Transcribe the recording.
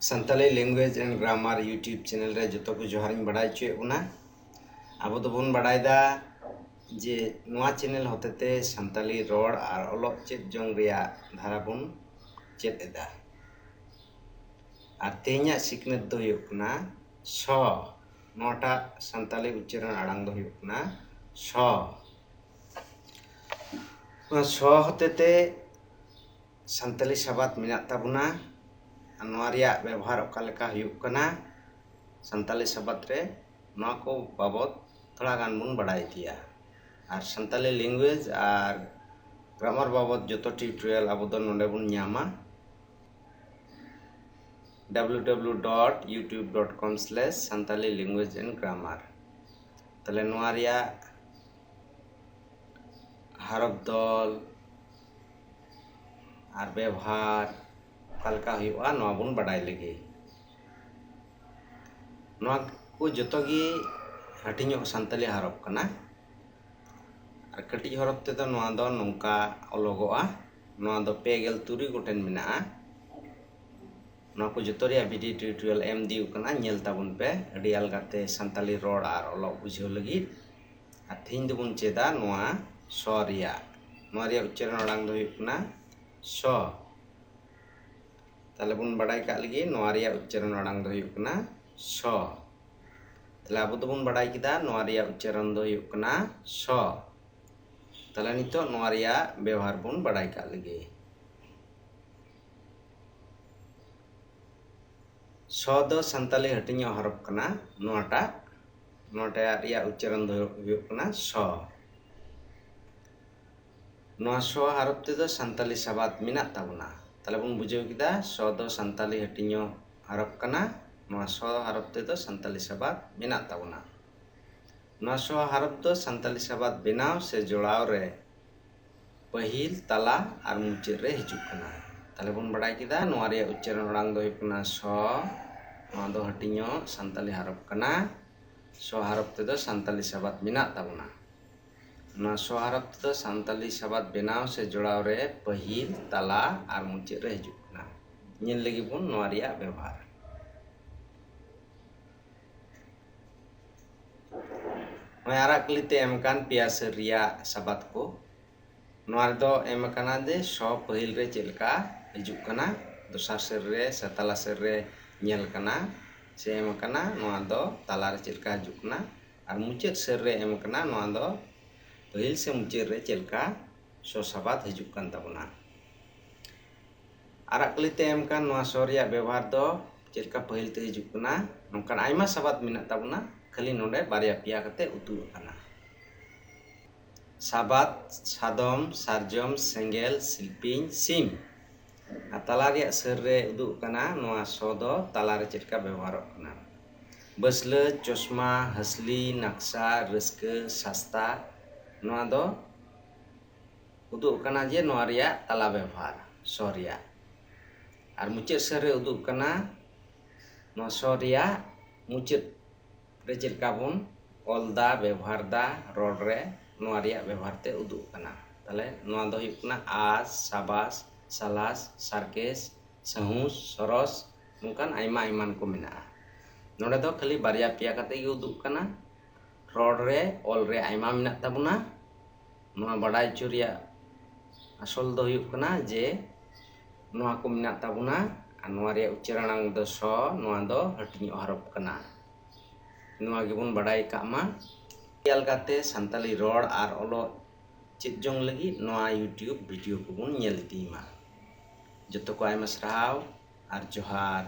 Santali language and grammar YouTube channel रे जो को जोहार बड़ा चुना अब दोबन बड़ा जे नवा चैनल होते संताली रोड और अलग चेत जोंग धारा बन चेत एदा और तेना सिकनेत दो हुयुकना स नोटा संताली उच्चारण आड़ांग दो हुयुकना स होते संताली सबात मेना ताबुना व्यवहार ओकालेका हुयुकना संताली सबात रे नवा को बाबत थोड़ा गान बन बड़ाई दिया और संताली लैंग्वेज और ग्रामर बाबत जो ट्यूटोरियल अब नोडे बन Nyama www.youtube.com/santali language and grammar तले नवा रिया हरफ दल और व्यवहार कालका हुआ नवा बन बड़ाई लगे नवा को जोतोगी हटिंग संताली हरफ कना और कटी हरफ ते तो नवा दो नौका अलगोआ नवा दो पेगेल तुरी गोटेन मेना को जो वीडियो ट्यूटोरियल एम दी नेल ताबुन पे अड़ी अलगाते संताली रोड और अलग बुझे लगी और तीन दोबुन चेदा नवा स रिया उच्चारण अड़ांग दो हुयुकना स ताले बुन बड़ाई का लगी नवा रिया उच्चारण अड़ांग दो हुयुकना स ताले अब दोबुन बड़ाई किदा नवा रिया उच्चारण दो हुयुकना स ताले नितो नवा रिया व्यवहार बुन बड़ाई का लगी स दो संताली हटिंग हरफ कना नोटा रिया उच्चारण दो हुयुकना स नोआ स हरफ ते दो संताली सबात मेना ताबुना ताले बुन बुझेव किदा स दो संताली हटिंग हरफ कना नोआ स हरफ ते दो संताली सबात मेना ताबुना नोआ स हरफ दो संताली सबात बेनाव से जोड़ाव रे पहिल तला और मुचाद रे हिजुग कना ताले बुन बड़ाई किदा नोआ रिया उच्चारण अड़ांग दो हुयुकना स नोआ दो हटिंग संताली हरफ कना स हरफ ते दो संताली सबात मेना ताबुना नोआ स हरफ ते दो संताली सबात बेनाव से जोड़ाव रे पहिल तला और मुचाद रे हिजुग कना नेल लगी बुन नोआ रिया व्यवहार आराकलिते एमकान पिया सर रिया सबात को नोआ दो एमकाना दे स पहिल रे चेलका हिजुग कना दोसार सर रे से तला सर रे नेल कना से एमकाना नोआ दो तला रे चेलका हिजुग कना और मुचाद सर रे एमकाना नोआ दो पहिल से मुचाद रे चेलका स सबात हिजुग कन ताबुना आराकलिते एमकान नोआ स रिया व्यवहार दो चेलका पहिल ते हिजुग कना नोंकान आयमा सबात मेना ताबुना खाली नोडे बारिया पिया कते उतु कना साबात सादम सारजम सेंगेल सिलपिंग सिम तला रिया सर रे उदु कना नोआ स दो तला रे चेलका व्यवहार कना बसले चश्मा हसली नक्शा रस्के सस्ता नोआ दो उदु कना जे नोआ रिया तला व्यवहार स रिया और मुचाद सर रे उदु कना नोआ स रिया मुचाद रे चेलका बन ऑलदा व्यवहार दा रोड रे नोआ रिया व्यवहार ते उदु कना ताले नोआ दो हुयुकना आस साबास सालास सारकेस सहुस सरस नोंकान आयमा आयमान को मेना नोडे दो खाली बारिया पिया कते गे उदु कना रोड रे ऑल रे आयमा मेना ताबुना नोआ बड़ाई चुरिया असल दो हुयुकना जे नोआ को मेना ताबुना नोआ रिया उच्चारण दो स नोआ दो हटिंग हरफ कना नोआ गेबुन बड़ाई कामा अलगाते संताली रोड और ओलो चेत जोंग लगी नोआ यूट्यूब वीडियो को बुन नेल इदीमा जतो को आयमा सराहाव और जोहार।